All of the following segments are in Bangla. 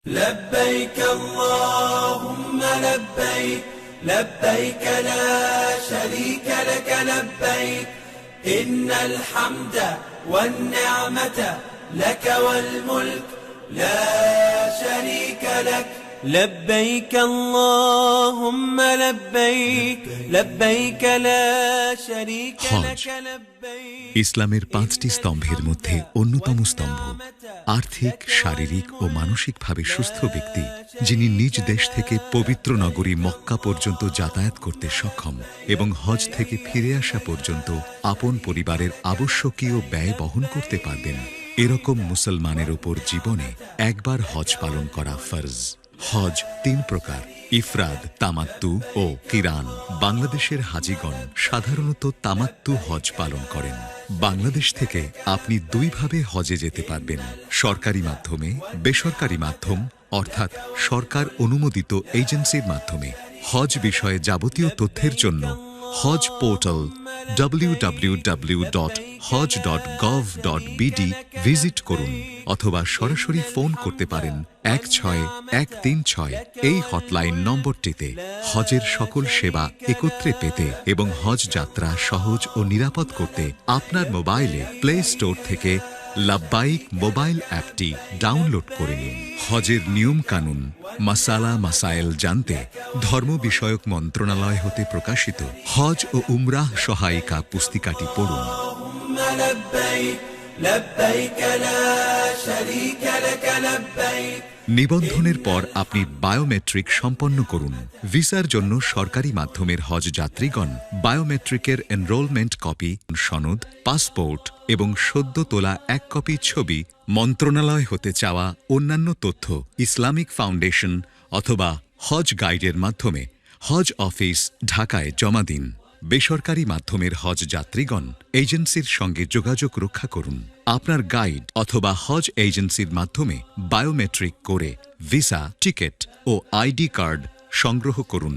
لبيك اللهم لبيك لبيك لا شريك لك لبيك إن الحمد والنعمة لك والملك لا شريك لك لبيك اللهم لبيك لبيك لا شريك لك لبيك ইসলামের পাঁচটি স্তম্ভের মধ্যে অন্যতম স্তম্ভ আর্থিক, শারীরিক ও মানসিকভাবে সুস্থ ব্যক্তি, যিনি নিজ দেশ থেকে পবিত্র নগরী মক্কা পর্যন্ত যাতায়াত করতে সক্ষম এবং হজ থেকে ফিরে আসা পর্যন্ত আপন পরিবারের আবশ্যকীয় ব্যয় বহন করতে পারবেন। এরকম মুসলমানের উপর জীবনে একবার হজ পালন করা ফরজ। হজ তিন প্রকার: ইফরাদ, তামাত্তু ও কিরান। বাংলাদেশের হাজিগণ সাধারণত তামাত্তু হজ পালন করেন। বাংলাদেশ থেকে আপনি দুইভাবে হজে যেতে পারবেন: সরকারি মাধ্যমে, বেসরকারি মাধ্যম অর্থাৎ সরকার অনুমোদিত এজেন্সির মাধ্যমে। হজ বিষয়ে যাবতীয় তথ্যের জন্য হজ পোর্টাল www.hoj.gov.bd ভিজিট করুন অথবা সরাসরি ফোন করতে পারেন 16136 এই হটলাইন নম্বরটিতে। হজের সকল সেবা একত্রে পেতে এবং হজ যাত্রা সহজ ও নিরাপদ করতে আপনার মোবাইলে প্লে স্টোর থেকে লাব্বাইক মোবাইল অ্যাপটি ডাউনলোড করে নিন। হজের নিয়ম কানুন, মাসালা মাসাইল জানতে ধর্ম বিষয়ক মন্ত্রণালয় হতে প্রকাশিত হজ ও উমরাহ সহায়িকা পুস্তিকাটি পড়ুন। নিবন্ধনের পর আপনি বায়োমেট্রিক সম্পন্ন করুন। ভিসার জন্য সরকারি মাধ্যমের হজ যাত্রীগণ বায়োমেট্রিকের এনরোলমেন্ট কপি, সনদ, পাসপোর্ট এবং সদ্য তোলা এক কপি ছবি, মন্ত্রণালয় হতে চাওয়া অন্যান্য তথ্য ইসলামিক ফাউন্ডেশন অথবা হজ গাইডের মাধ্যমে হজ অফিস, ঢাকায় জমা দিন। বেসরকারি মাধ্যমের হজ যাত্রীগণ এজেন্সির সঙ্গে যোগাযোগ রক্ষা করুন। আপনার গাইড অথবা হজ এজেন্সির মাধ্যমে বায়োমেট্রিক করে ভিসা, টিকিট ও আইডি কার্ড সংগ্রহ করুন।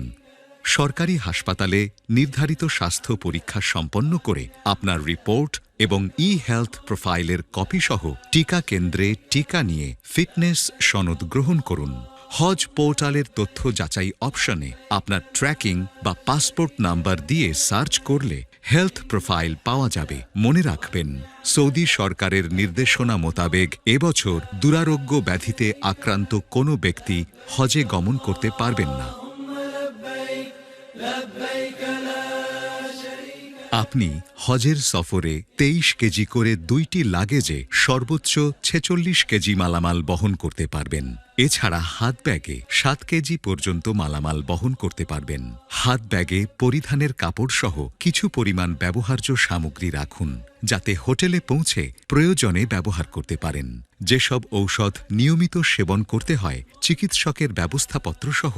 সরকারি হাসপাতালে নির্ধারিত স্বাস্থ্য পরীক্ষা সম্পন্ন করে আপনার রিপোর্ট এবং হেলথ প্রোফাইলের কপি সহ টিকা কেন্দ্রে টিকা নিয়ে ফিটনেস সনদ গ্রহণ করুন। হজ পোর্টালের তথ্য যাচাই অপশনে আপনার ট্র্যাকিং বা পাসপোর্ট নাম্বার দিয়ে সার্চ করলে হেলথ প্রোফাইল পাওয়া যাবে। মনে রাখবেন, সৌদি সরকারের নির্দেশনা মোতাবেক এবছর দুরারোগ্য ব্যাধিতে আক্রান্ত কোনো ব্যক্তি হজে গমন করতে পারবেন না। আপনি হজের সফরে 23 কেজি করে 2টি লাগেজে সর্বোচ্চ 46 কেজি মালামাল বহন করতে পারবেন। এছাড়া হাত ব্যাগে 7 কেজি পর্যন্ত মালামাল বহন করতে পারবেন। হাত ব্যাগে পরিধানের কাপড় সহ কিছু পরিমাণ ব্যবহার্য সামগ্রী রাখুন, যাতে হোটেলে পৌঁছে প্রয়োজনে ব্যবহার করতে পারেন। যেসব ঔষধ নিয়মিত সেবন করতে হয়, চিকিৎসকের ব্যবস্থাপত্র সহ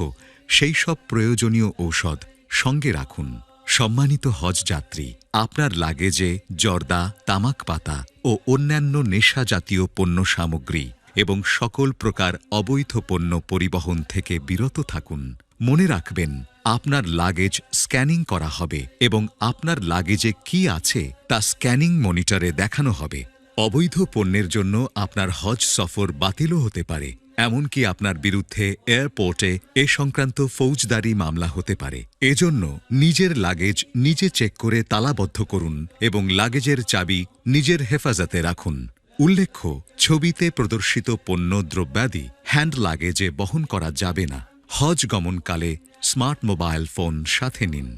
সেই সব প্রয়োজনীয় ঔষধ সঙ্গে রাখুন। সম্মানিত হজ যাত্রী, আপনার লাগেজে জর্দা, তামাক পাতা ও অন্যান্য নেশা জাতীয় পণ্য সামগ্রী এবং সকল প্রকার অবৈধ পণ্য পরিবহন থেকে বিরত থাকুন। মনে রাখবেন, আপনার লাগেজ স্ক্যানিং করা হবে এবং আপনার লাগেজে কি আছে তা স্ক্যানিং মনিটরে দেখানো হবে। অবৈধ পণ্যের জন্য আপনার হজ সফর বাতিলও হতে পারে। এমনকি আপনার বিরুদ্ধে এয়ারপোর্টে এ সংক্রান্ত ফৌজদারি মামলা হতে পারে। এজন্য নিজের লাগেজ নিজে চেক করে তালাবদ্ধ করুন এবং লাগেজের চাবি নিজের হেফাজতে রাখুন। উল্লেখ্য, ছবিতে প্রদর্শিত পণ্য দ্রব্যাদি হ্যান্ড লাগেজে বহন করা যাবে না। হজ গমনকালে স্মার্ট মোবাইল ফোন সাথে নিন।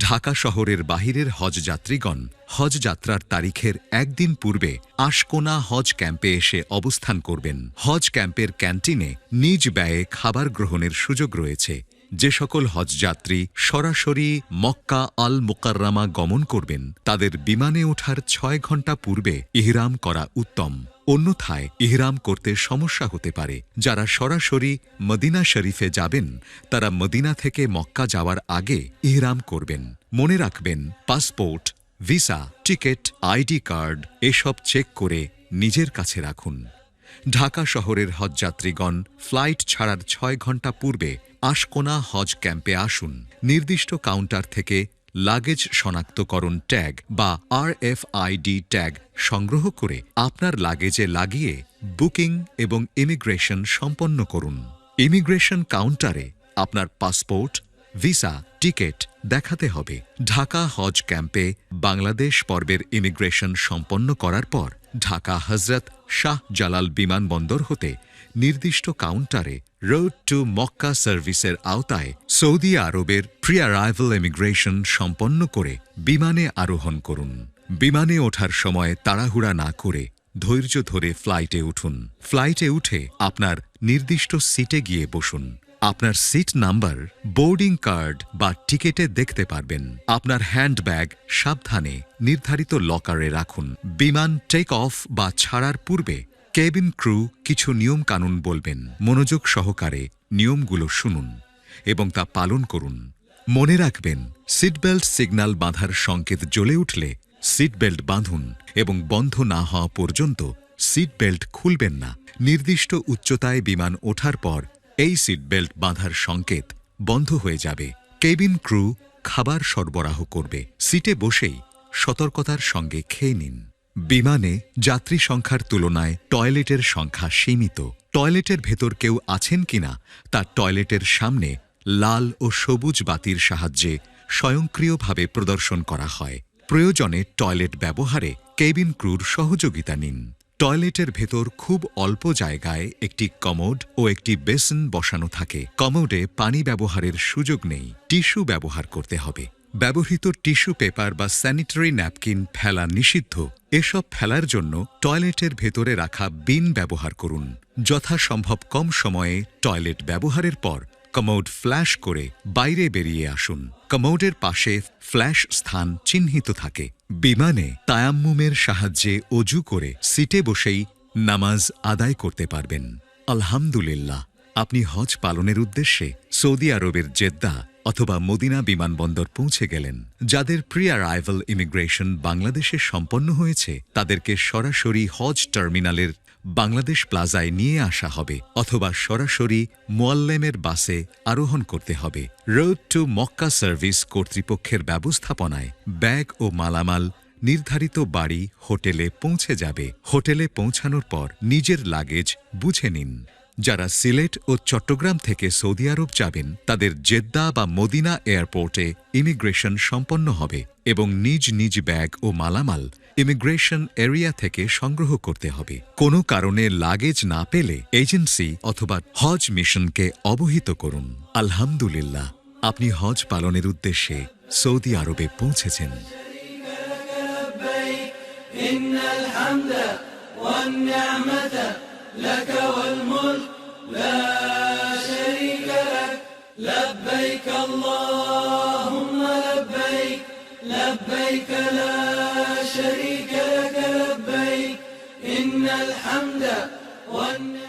ঢাকা শহরের বাহিরের হজ যাত্রীগণ হজ যাত্রার তারিখের একদিন পূর্বে আশকোনা হজ ক্যাম্পে এসে অবস্থান করবেন। হজ ক্যাম্পের ক্যান্টিনে নিজ ব্যয়ে খাবার গ্রহণের সুযোগ রয়েছে। যে সকল হজযাত্রী সরাসরি মক্কা আল মুকাররমা গমন করবেন, তাদের বিমানে ওঠার 6 ঘণ্টা পূর্বে ইহরাম করা উত্তম। অন্যথায় ইহরাম করতে সমস্যা হতে পারে। যারা সরাসরি মদিনা শরীফে যাবেন, তারা মদিনা থেকে মক্কা যাওয়ার আগে ইহরাম করবেন। মনে রাখবেন, passport, visa, ticket, ID card এসব চেক করে নিজের কাছে রাখুন। ঢাকা শহরের হজযাত্রীগণ ফ্লাইট ছাড়ার 6 ঘণ্টা পূর্বে আশকোনা হজ ক্যাম্পে আসুন। নির্দিষ্ট কাউন্টার থেকে লাগেজ শনাক্তকরণ ট্যাগ বা RFID ট্যাগ সংগ্রহ করে আপনার লাগেজে লাগিয়ে বুকিং এবং ইমিগ্রেশন সম্পন্ন করুন। ইমিগ্রেশন কাউন্টারে আপনার পাসপোর্ট, ভিসা, টিকিট দেখাতে হবে। ঢাকা হজ ক্যাম্পে বাংলাদেশ পর্বের ইমিগ্রেশন সম্পন্ন করার পর ঢাকা হজরত শাহ জালাল বিমানবন্দর হতে নির্দিষ্ট কাউন্টারে রোড টু মক্কা সার্ভিসের আওতায় সৌদি আরবের প্রি অ্যারাইভাল ইমিগ্রেশন সম্পন্ন করে বিমানে আরোহণ করুন। বিমানে ওঠার সময় তাড়াহুড়া না করে ধৈর্য ধরে ফ্লাইটে উঠুন। ফ্লাইটে উঠে আপনার নির্দিষ্ট সিটে গিয়ে বসুন। আপনার সিট নাম্বার বোর্ডিং কার্ড বা টিকেটে দেখতে পারবেন। আপনার হ্যান্ডব্যাগ সাবধানে নির্ধারিত লকারে রাখুন। বিমান টেক অফ বা ছাড়ার পূর্বে কেবিন ক্রু কিছু নিয়ম কানুন বলবেন। মনোযোগ সহকারে নিয়মগুলো শুনুন এবং তা পালন করুন। মনে রাখবেন, সিট বেল্ট সিগন্যাল বাঁধার সংকেত জ্বলে উঠলে সিট বেল্ট বাঁধুন এবং বন্ধ না হওয়া পর্যন্ত সিট বেল্ট খুলবেন না। নির্দিষ্ট উচ্চতায় বিমান ওঠার পর এই সিট বেল্ট বাঁধার সংকেত বন্ধ হয়ে যাবে। কেবিন ক্রু খাবার সরবরাহ করবে। সিটে বসেই সতর্কতার সঙ্গে খেয়ে নিন। বিমানে যাত্রী সংখ্যার তুলনায় টয়লেটের সংখ্যা সীমিত। টয়লেটের ভেতর কেউ আছেন কিনা তা টয়লেটের সামনে লাল ও সবুজ বাতির সাহায্যে স্বয়ংক্রিয়ভাবে প্রদর্শন করা হয়। প্রয়োজনে টয়লেট ব্যবহারে কেবিন ক্রুর সহযোগিতা নিন। টয়লেটের ভেতর খুব অল্প জায়গায় একটি কমোড ও একটি বেসিন বসানো থাকে। কমোডে পানি ব্যবহারের সুযোগ নেই, টিস্যু ব্যবহার করতে হবে। ব্যবহৃত টিস্যু পেপার বা স্যানিটারি ন্যাপকিন ফেলা নিষিদ্ধ। এসব ফেলার জন্য টয়লেটের ভেতরে রাখা বিন ব্যবহার করুন। যথাসম্ভব কম সময়ে টয়লেট ব্যবহারের পর কমোড ফ্ল্যাশ করে বাইরে বেরিয়ে আসুন। কমোডের পাশে ফ্ল্যাশ স্থান চিহ্নিত থাকে। বিমানে তায়াম্মুমের সাহায্যে অজু করে সিটে বসেই নামাজ আদায় করতে পারবেন। আলহামদুলিল্লাহ, আপনি হজ পালনের উদ্দেশ্যে সৌদি আরবের জেদ্দা অথবা মদিনা বিমানবন্দর পৌঁছে গেলেন। যাদের প্রি অ্যারাইভাল ইমিগ্রেশন বাংলাদেশে সম্পন্ন হয়েছে তাদেরকে সরাসরি হজ টার্মিনালের বাংলাদেশ প্লাজায় নিয়ে আসা হবে অথবা সরাসরি মুয়াল্লেমের বাসে আরোহণ করতে হবে। রোড টু মক্কা সার্ভিস কর্তৃপক্ষের ব্যবস্থাপনায় ব্যাগ ও মালামাল নির্ধারিত বাড়ি, হোটেলে পৌঁছে যাবে। হোটেলে পৌঁছানোর পর নিজের লাগেজ বুঝে নিন। যারা সিলেট ও চট্টগ্রাম থেকে সৌদি আরব যাবেন তাদের জেদ্দা বা মদিনা এয়ারপোর্টে ইমিগ্রেশন সম্পন্ন হবে এবং নিজ নিজ ব্যাগ ও মালামাল ইমিগ্রেশন এরিয়া থেকে সংগ্রহ করতে হবে। কোনো কারণে লাগেজ না পেলে এজেন্সি অথবা হজ মিশনকে অবহিত করুন। আলহামদুলিল্লাহ, আপনি হজ পালনের উদ্দেশ্যে সৌদি আরবে পৌঁছেছেন। لك والملك لا شريك لك لبيك اللهم لبيك لبيك لا شريك لك لبيك إن الحمد والنعمة